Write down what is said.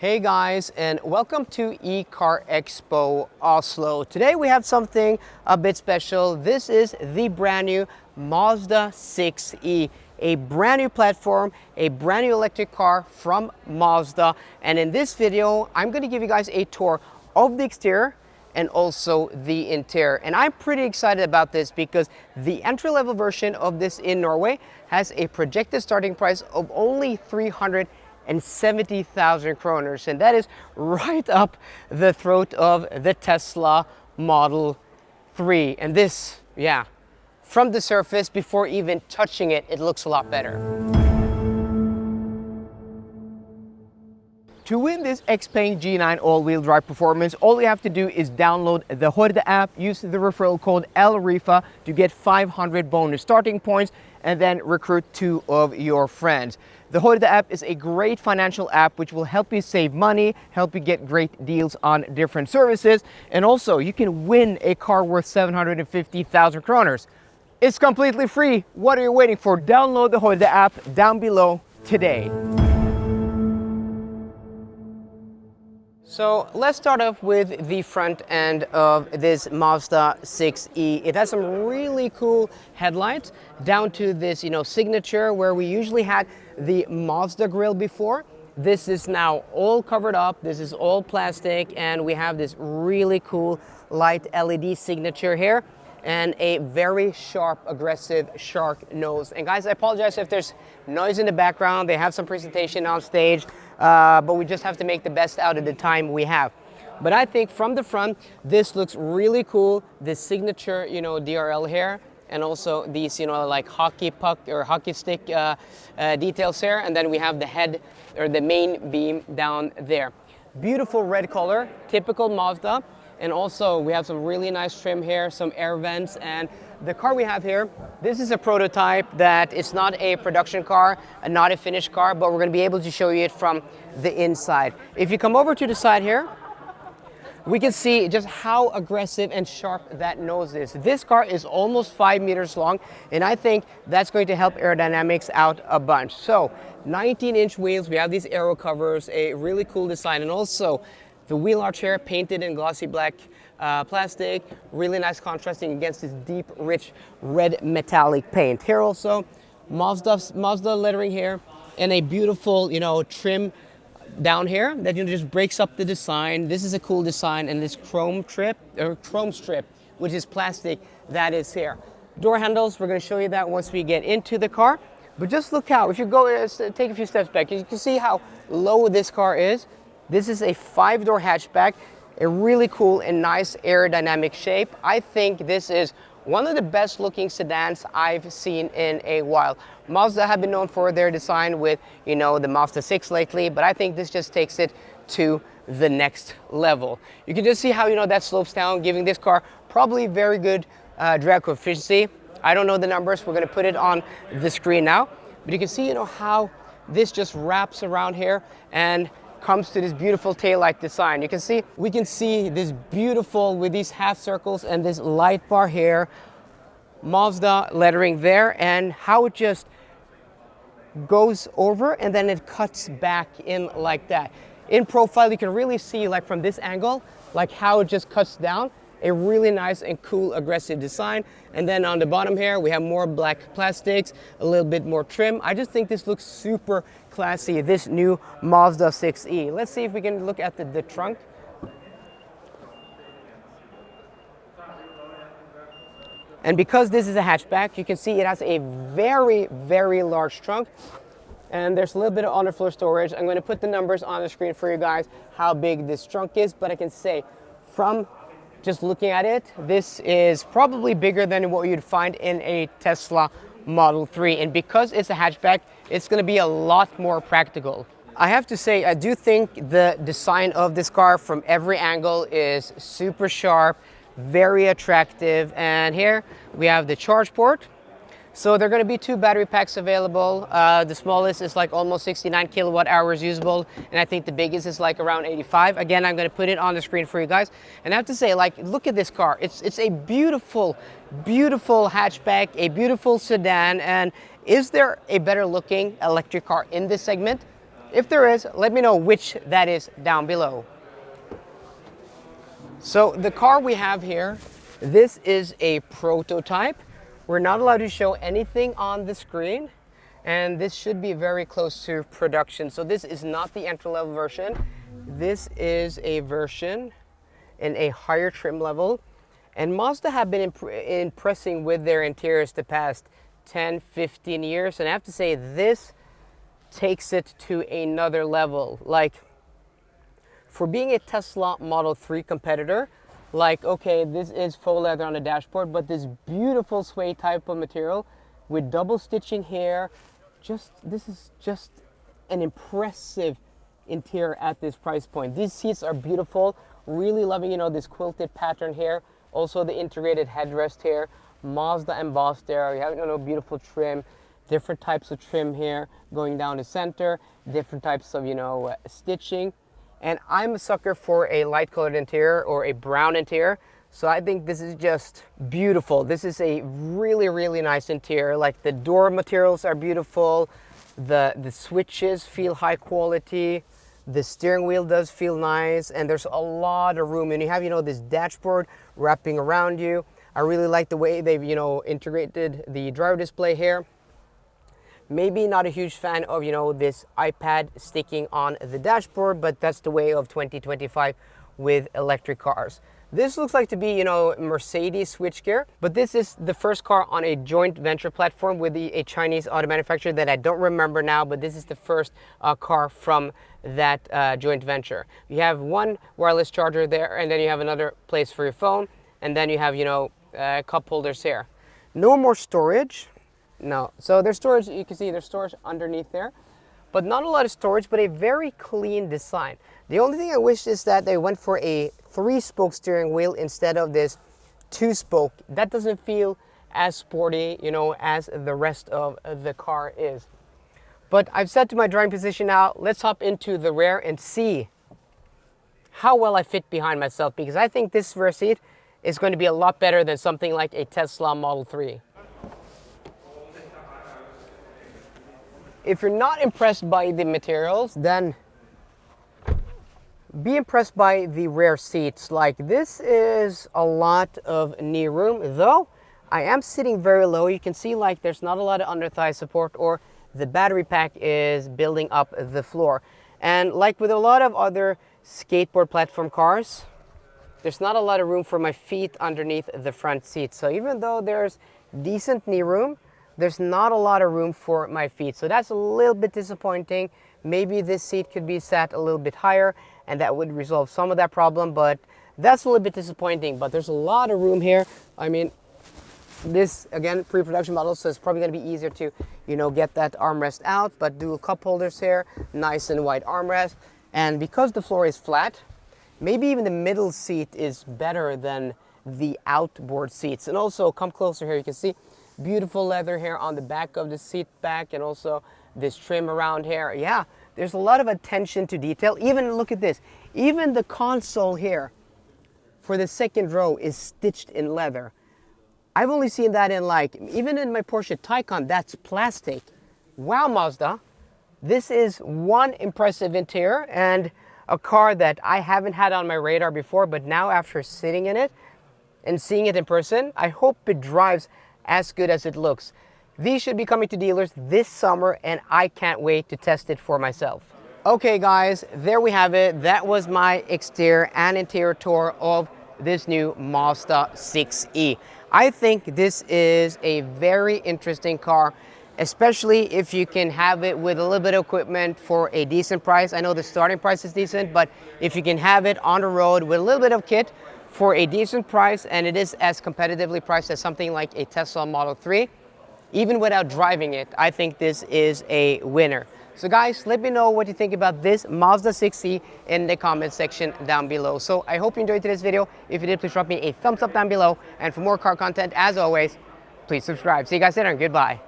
Hey guys, and welcome to eCar Expo Oslo. Today we have something a bit special. This is the brand new Mazda 6e, a brand new platform, a brand new electric car from Mazda. And in this video, I'm going to give you guys a tour of the exterior and also the interior. And I'm pretty excited about this because the entry-level version of this in Norway has a projected starting price of only 370,000 kroners, and that is right up the throat of the Tesla Model 3. And this, yeah, from the surface, before even touching it, it looks a lot better. To win this X-Paying G9 all-wheel drive performance, all you have to do is download the Horde app, use the referral code LRIFA to get 500 bonus starting points, and then recruit 2 of your friends. The Horde app is a great financial app which will help you save money, help you get great deals on different services, and also you can win a car worth 750,000 kroners. It's completely free. What are you waiting for? Download the Horde app down below today. So let's start off with the front end of this Mazda 6e. It has some really cool headlights down to this, signature where we usually had the Mazda grille before. This is now all covered up. This is all plastic, and we have this really cool light LED signature here and a very sharp, aggressive shark nose. And guys, I apologize if there's noise in the background. They have some presentation on stage, but we just have to make the best out of the time we have. But I think from the front, this looks really cool. This signature, DRL here, and also these, like hockey puck or hockey stick details here. And then we have the head or the main beam down there. Beautiful red color, typical Mazda. And also we have some really nice trim here, some air vents, and the car we have here, this is a prototype that is not a production car, not a finished car, but we're going to be able to show you it from the inside. If you come over to the side here, we can see just how aggressive and sharp that nose is. This car is almost 5 meters long, and I think that's going to help aerodynamics out a bunch. So 19-inch wheels, we have these aero covers, a really cool design, and also the wheel arch here painted in glossy black plastic, really nice contrasting against this deep, rich red metallic paint. Here also, Mazda lettering here, and a beautiful, trim down here that just breaks up the design. This is a cool design, and this chrome strip, which is plastic, that is here. Door handles, we're going to show you that once we get into the car. But just look how, if you go take a few steps back, you can see how low this car is. This is a 5-door hatchback, a really cool and nice aerodynamic shape. I think this is one of the best looking sedans I've seen in a while. Mazda have been known for their design with, the Mazda 6 lately, but I think this just takes it to the next level. You can just see how, that slopes down, giving this car probably very good drag coefficient. I don't know the numbers. We're going to put it on the screen now, but you can see, how this just wraps around here and comes to this beautiful taillight design. We can see this beautiful with these half circles and this light bar here, Mazda lettering there, and how it just goes over and then it cuts back in like that. In profile, you can really see, like from this angle, like how it just cuts down. A really nice and cool aggressive design. And then on the bottom here, we have more black plastics, a little bit more trim. I just think this looks super classy, this new Mazda 6e. Let's see if we can look at the trunk. And because this is a hatchback, you can see it has a very, very large trunk. And there's a little bit of underfloor storage. I'm going to put the numbers on the screen for you guys, how big this trunk is. But I can say from just looking at it, this is probably bigger than what you'd find in a Tesla Model 3. And because it's a hatchback, it's going to be a lot more practical. I have to say, I do think the design of this car from every angle is super sharp, very attractive. And here we have the charge port. So there are going to be 2 battery packs available. The smallest is like almost 69 kilowatt hours usable, and I think the biggest is like around 85. Again, I'm going to put it on the screen for you guys. And I have to say, look at this car. It's a beautiful, beautiful hatchback, a beautiful sedan. And is there a better looking electric car in this segment? If there is, let me know which that is down below. So the car we have here, this is a prototype. We're not allowed to show anything on the screen, and this should be very close to production. So this is not the entry-level version. This is a version in a higher trim level. And Mazda have been impressing with their interiors the past 10, 15 years. And I have to say, this takes it to another level. Like, for being a Tesla Model 3 competitor, like, okay, this is faux leather on the dashboard, but this beautiful suede type of material with double stitching here, this is just an impressive interior at this price point. These seats are beautiful. Really loving, this quilted pattern here. Also the integrated headrest here. Mazda embossed there. You have, beautiful trim. Different types of trim here going down the center. Different types of, stitching. And I'm a sucker for a light colored interior or a brown interior. So I think this is just beautiful. This is a really, really nice interior. Like, the door materials are beautiful. The switches feel high quality. The steering wheel does feel nice, and there's a lot of room. And you have, this dashboard wrapping around you. I really like the way they've, integrated the driver display here. Maybe not a huge fan of, this iPad sticking on the dashboard, but that's the way of 2025 with electric cars. This looks like to be, Mercedes switchgear, but this is the first car on a joint venture platform with a Chinese auto manufacturer that I don't remember now, but this is the first car from that joint venture. You have one wireless charger there, and then you have another place for your phone, and then you have, cup holders here. No more storage. No, so there's storage, you can see there's storage underneath there, but not a lot of storage, but a very clean design. The only thing I wish is that they went for a 3-spoke steering wheel instead of this 2-spoke. That doesn't feel as sporty, as the rest of the car is. But I've set to my driving position now. Let's hop into the rear and see how well I fit behind myself, because I think this rear seat is going to be a lot better than something like a Tesla Model 3. If you're not impressed by the materials, then be impressed by the rear seats. Like, this is a lot of knee room, though I am sitting very low. You can see, like, there's not a lot of under thigh support, or the battery pack is building up the floor. And like with a lot of other skateboard platform cars, there's not a lot of room for my feet underneath the front seat. So even though there's decent knee room, there's not a lot of room for my feet. So that's a little bit disappointing. Maybe this seat could be sat a little bit higher, and that would resolve some of that problem, but that's a little bit disappointing. But there's a lot of room here. I mean, this, again, pre-production model, so it's probably going to be easier to, get that armrest out, but dual cup holders here, nice and wide armrest. And because the floor is flat, maybe even the middle seat is better than the outboard seats. And also, come closer here, you can see beautiful leather here on the back of the seat back, and also this trim around here. Yeah, there's a lot of attention to detail. Even, look at this, even the console here for the second row is stitched in leather. I've only seen that in, like, even in my Porsche Taycan, that's plastic. Wow, Mazda. This is one impressive interior, and a car that I haven't had on my radar before, but now after sitting in it and seeing it in person, I hope it drives as good as it looks. These should be coming to dealers this summer, and I can't wait to test it for myself. Okay guys, there we have it. That was my exterior and interior tour of this new Mazda 6e. I think this is a very interesting car, especially if you can have it with a little bit of equipment for a decent price. I know the starting price is decent, but if you can have it on the road with a little bit of kit for a decent price, and it is as competitively priced as something like a Tesla Model 3, even without driving it, I think this is a winner. So guys, let me know what you think about this Mazda 6e in the comment section down below. So I hope you enjoyed today's video. If you did, please drop me a thumbs up down below. And for more car content, as always, please subscribe. See you guys later, and goodbye.